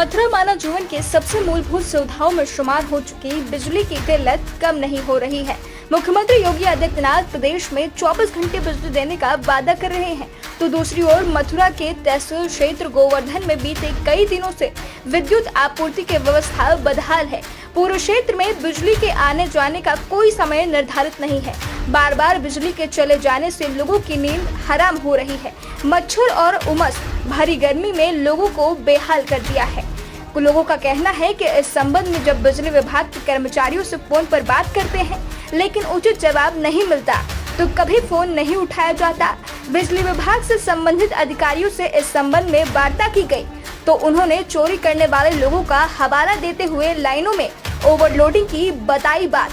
मथुरा मानव जीवन के सबसे मूलभूत सुविधाओं में शुमार हो चुकी बिजली की किल्लत कम नहीं हो रही है। मुख्यमंत्री योगी आदित्यनाथ प्रदेश में 24 घंटे बिजली देने का वादा कर रहे हैं, तो दूसरी ओर मथुरा के तहसील क्षेत्र गोवर्धन में बीते कई दिनों से विद्युत आपूर्ति की व्यवस्था बदहाल है। पूरे क्षेत्र में बिजली के आने जाने का कोई समय निर्धारित नहीं है। बार बार बिजली के चले जाने से लोगों की नींद हराम हो रही है। मच्छर और उमस भरी गर्मी में लोगों को बेहाल कर दिया है। लोगों का कहना है कि इस संबंध में जब बिजली विभाग के कर्मचारियों से फोन पर बात करते हैं, लेकिन उचित जवाब नहीं मिलता, तो कभी फोन नहीं उठाया जाता। बिजली विभाग से संबंधित अधिकारियों से इस संबंध में वार्ता की गई, तो उन्होंने चोरी करने वाले लोगों का हवाला देते हुए लाइनों में ओवरलोडिंग की बताई बात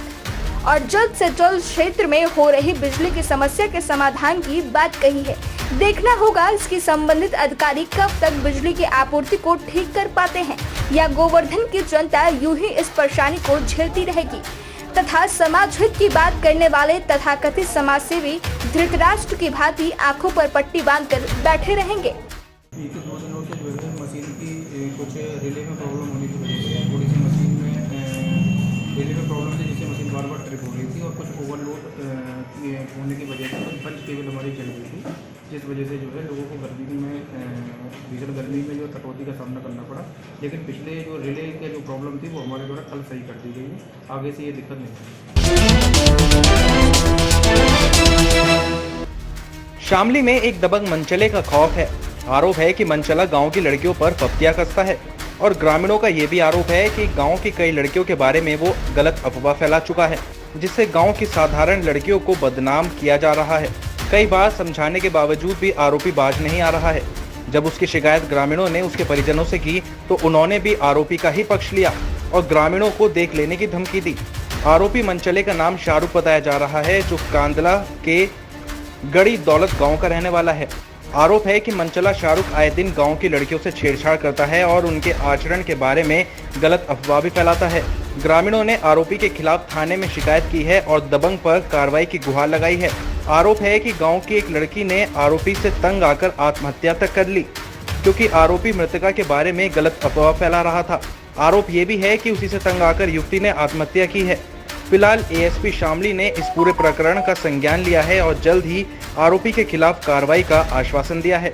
और जल्द से जल्द क्षेत्र में हो रही बिजली की समस्या के समाधान की बात कही है। देखना होगा इसकी संबंधित अधिकारी कब तक बिजली की आपूर्ति को ठीक कर पाते हैं, या गोवर्धन की जनता यूं ही इस परेशानी को झेलती रहेगी तथा समाज हित की बात करने वाले तथाकथित समाजसेवी धृतराष्ट्र की भांति आंखों पर पट्टी बांधकर बैठे रहेंगे। मशीन की कुछ रिले में प्रॉब्लम होने की वजह से थोड़ी सी मशीन में रिले में प्रॉब्लम थी, जिससे मशीन बार बार ट्रिप हो रही थी और कुछ ओवरलोड होने की वजह से कुछ पंच केबल हमारी चल रही थी, जिस वजह से जो है लोगों को गर्मी में भीषण गर्मी में जो कटौती का सामना करना पड़ा। लेकिन पिछले जो रिले की जो प्रॉब्लम थी वो हमारे द्वारा कल सही कर दी गई है। आगे से ये दिक्कत नहीं है। शामली में एक दबंग मनचले का खौफ है। आरोप है कि मनचला गांव की लड़कियों पर फप्तियां कसता है और ग्रामीणों का ये भी आरोप है कि गांव की कई लड़कियों के बारे में वो गलत अफवाह फैला चुका है, जिससे गांव की साधारण लड़कियों को बदनाम किया जा रहा है। कई बार समझाने के बावजूद भी आरोपी बाज नहीं आ रहा है। जब उसकी शिकायत ग्रामीणों ने उसके परिजनों से की, तो उन्होंने भी आरोपी का ही पक्ष लिया और ग्रामीणों को देख लेने की धमकी दी। आरोपी मनचले का नाम शाहरुख बताया जा रहा है, जो कांदला के गड़ी दौलत गाँव का रहने वाला है। आरोप है कि मनचला शाहरुख आए दिन गांव की लड़कियों से छेड़छाड़ करता है और उनके आचरण के बारे में गलत अफवाह भी फैलाता है। ग्रामीणों ने आरोपी के खिलाफ थाने में शिकायत की है और दबंग पर कार्रवाई की गुहार लगाई है। आरोप है कि गांव की एक लड़की ने आरोपी से तंग आकर आत्महत्या तक कर ली, क्योंकि आरोपी मृतका के बारे में गलत अफवाह फैला रहा था। आरोप ये भी है कि उसी से तंग आकर युवती ने आत्महत्या की है। फिलहाल एएसपी शामली ने इस पूरे प्रकरण का संज्ञान लिया है और जल्द ही आरोपी के खिलाफ कार्रवाई का आश्वासन दिया है।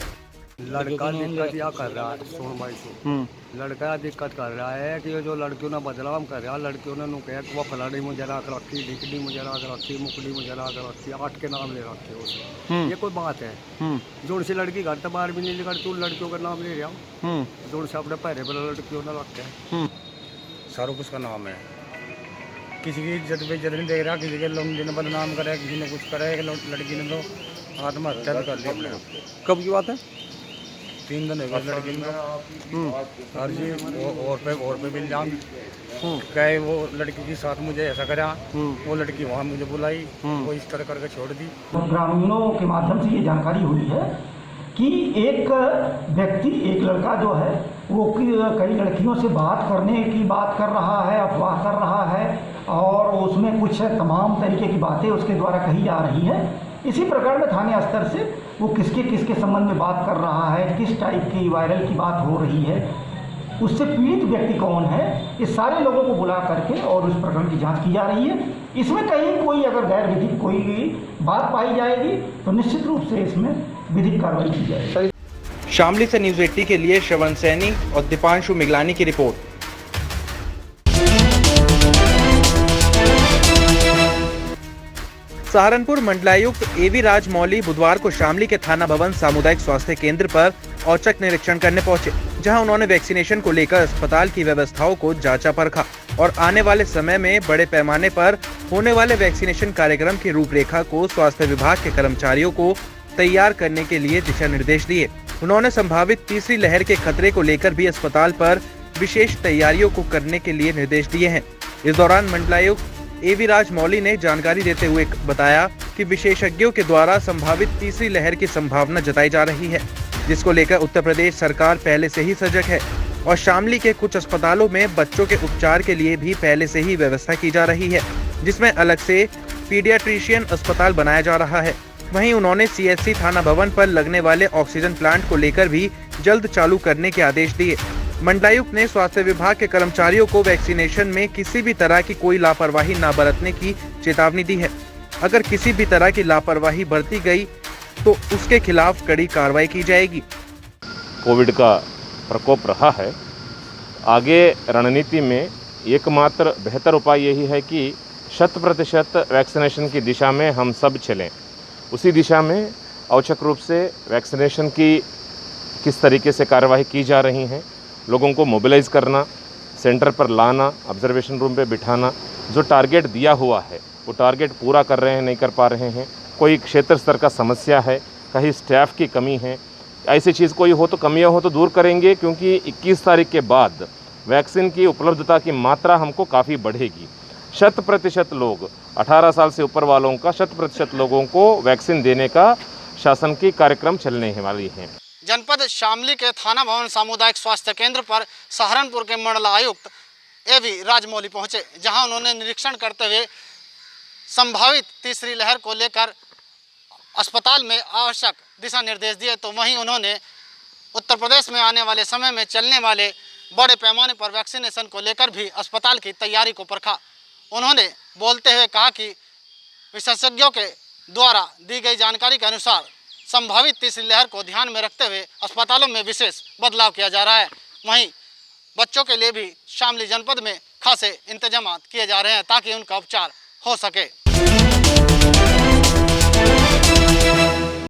लड़का दिक्कत क्या कर रहा है, सोन भाई से लड़का दिक्कत कर रहा है कि जो लड़कियों ने बदनाम कर रहा है। लड़कियों ने कहा कि वो फलानी मुझे ला कर रखी, ढिकड़ी मुझे ला कर रखी, मुकड़ी मुझे ला कर रखी, 8 के नाम ले रखे उसे। ये कोई बात है? जोड़ से लड़की घर तो बाहर भी नहीं निकलती, उन लड़कियों का नाम ले रहा हूँ। जोड़ से अपने पैरे पर लड़कियों ने रखे। शाहरुख उसका नाम है। किसी की इज्जत बेइज्जत नहीं देख रहा, किसी के लोग ने बदनाम करे, किसी ने कुछ करे। लड़की ने तो आत्महत्या कर ली अपने। कब की बात है? 3 दिन हो गए लड़की ने। हर जी और पे भी इल्जाम कहे वो लड़की के साथ मुझे ऐसा करा, वो लड़की वहाँ मुझे बुलाई, वो इस तरह करके छोड़ दी। ग्रामीणों के माध्यम से ये जानकारी हुई है कि एक व्यक्ति, एक लड़का जो है वो कई लड़कियों से बात कर रहा है, अफवाह कर रहा है और उसमें कुछ तमाम तरीके की बातें उसके द्वारा कही जा रही हैं। इसी प्रकार में थाने स्तर से वो किसके संबंध में बात कर रहा है, किस टाइप की वायरल की बात हो रही है, उससे पीड़ित व्यक्ति कौन है, इस सारे लोगों को बुला करके और उस प्रकरण की जांच की जा रही है। इसमें कहीं कोई अगर गैर विधिक कोई बात पाई जाएगी तो निश्चित रूप से इसमें विधिक कार्रवाई की जाएगी। शामली से न्यूज़ 80 के लिए श्रवण सैनी और दीपांशु मिगलानी की रिपोर्ट। सहारनपुर मंडलायुक्त एवी राजमौली बुधवार को शामली के थाना भवन सामुदायिक स्वास्थ्य केंद्र पर औचक निरीक्षण करने पहुंचे, जहां उन्होंने वैक्सीनेशन को लेकर अस्पताल की व्यवस्थाओं को जांचा परखा और आने वाले समय में बड़े पैमाने पर होने वाले वैक्सीनेशन कार्यक्रम की रूपरेखा को स्वास्थ्य विभाग के कर्मचारियों को तैयार करने के लिए दिशा निर्देश दिए। उन्होंने संभावित तीसरी लहर के खतरे को लेकर भी अस्पताल पर विशेष तैयारियों को करने के लिए निर्देश दिए हैं। इस दौरान मंडलायुक्त एवी राजमौली ने जानकारी देते हुए बताया कि विशेषज्ञों के द्वारा संभावित तीसरी लहर की संभावना जताई जा रही है, जिसको लेकर उत्तर प्रदेश सरकार पहले से ही सजग है और शामली के कुछ अस्पतालों में बच्चों के उपचार के लिए भी पहले से ही व्यवस्था की जा रही है, जिसमें अलग से पीडियाट्रिशियन अस्पताल बनाया जा रहा है। वहीं उन्होंने सीएचसी थाना भवन पर लगने वाले ऑक्सीजन प्लांट को लेकर भी जल्द चालू करने के आदेश दिए। मंडलायुक्त ने स्वास्थ्य विभाग के कर्मचारियों को वैक्सीनेशन में किसी भी तरह की कोई लापरवाही न बरतने की चेतावनी दी है। अगर किसी भी तरह की लापरवाही बरती गई तो उसके खिलाफ कड़ी कार्रवाई की जाएगी। कोविड का प्रकोप रहा है, आगे रणनीति में एकमात्र बेहतर उपाय यही है कि 100% वैक्सीनेशन की दिशा में हम सब चलें। उसी दिशा में औचक रूप से वैक्सीनेशन की किस तरीके से कार्यवाही की जा रही है, लोगों को मोबिलाइज करना, सेंटर पर लाना, ऑब्जर्वेशन रूम पे बिठाना, जो टारगेट दिया हुआ है वो टारगेट पूरा कर रहे हैं, नहीं कर पा रहे हैं, कोई क्षेत्र स्तर का समस्या है, कहीं स्टाफ की कमी है, ऐसी चीज़ कोई हो तो कमियां हो तो दूर करेंगे, क्योंकि 21 तारीख के बाद वैक्सीन की उपलब्धता की मात्रा हमको काफ़ी बढ़ेगी। 100% लोग 18 साल से ऊपर वालों का 100% लोगों को वैक्सीन देने का शासन की कार्यक्रम चलने वाली है। जनपद शामली के थाना भवन सामुदायिक स्वास्थ्य केंद्र पर सहारनपुर के मंडलायुक्त एवी राजमौली पहुंचे, जहां उन्होंने निरीक्षण करते हुए संभावित तीसरी लहर को लेकर अस्पताल में आवश्यक दिशा निर्देश दिए। तो वहीं उन्होंने उत्तर प्रदेश में आने वाले समय में चलने वाले बड़े पैमाने पर वैक्सीनेशन को लेकर भी अस्पताल की तैयारी को परखा। उन्होंने बोलते हुए कहा कि विशेषज्ञों के द्वारा दी गई जानकारी के अनुसार संभावित तीसरी लहर को ध्यान में रखते हुए अस्पतालों में विशेष बदलाव किया जा रहा है। वहीं बच्चों के लिए भी शामली जनपद में खासे इंतजाम किए जा रहे हैं ताकि उनका उपचार हो सके।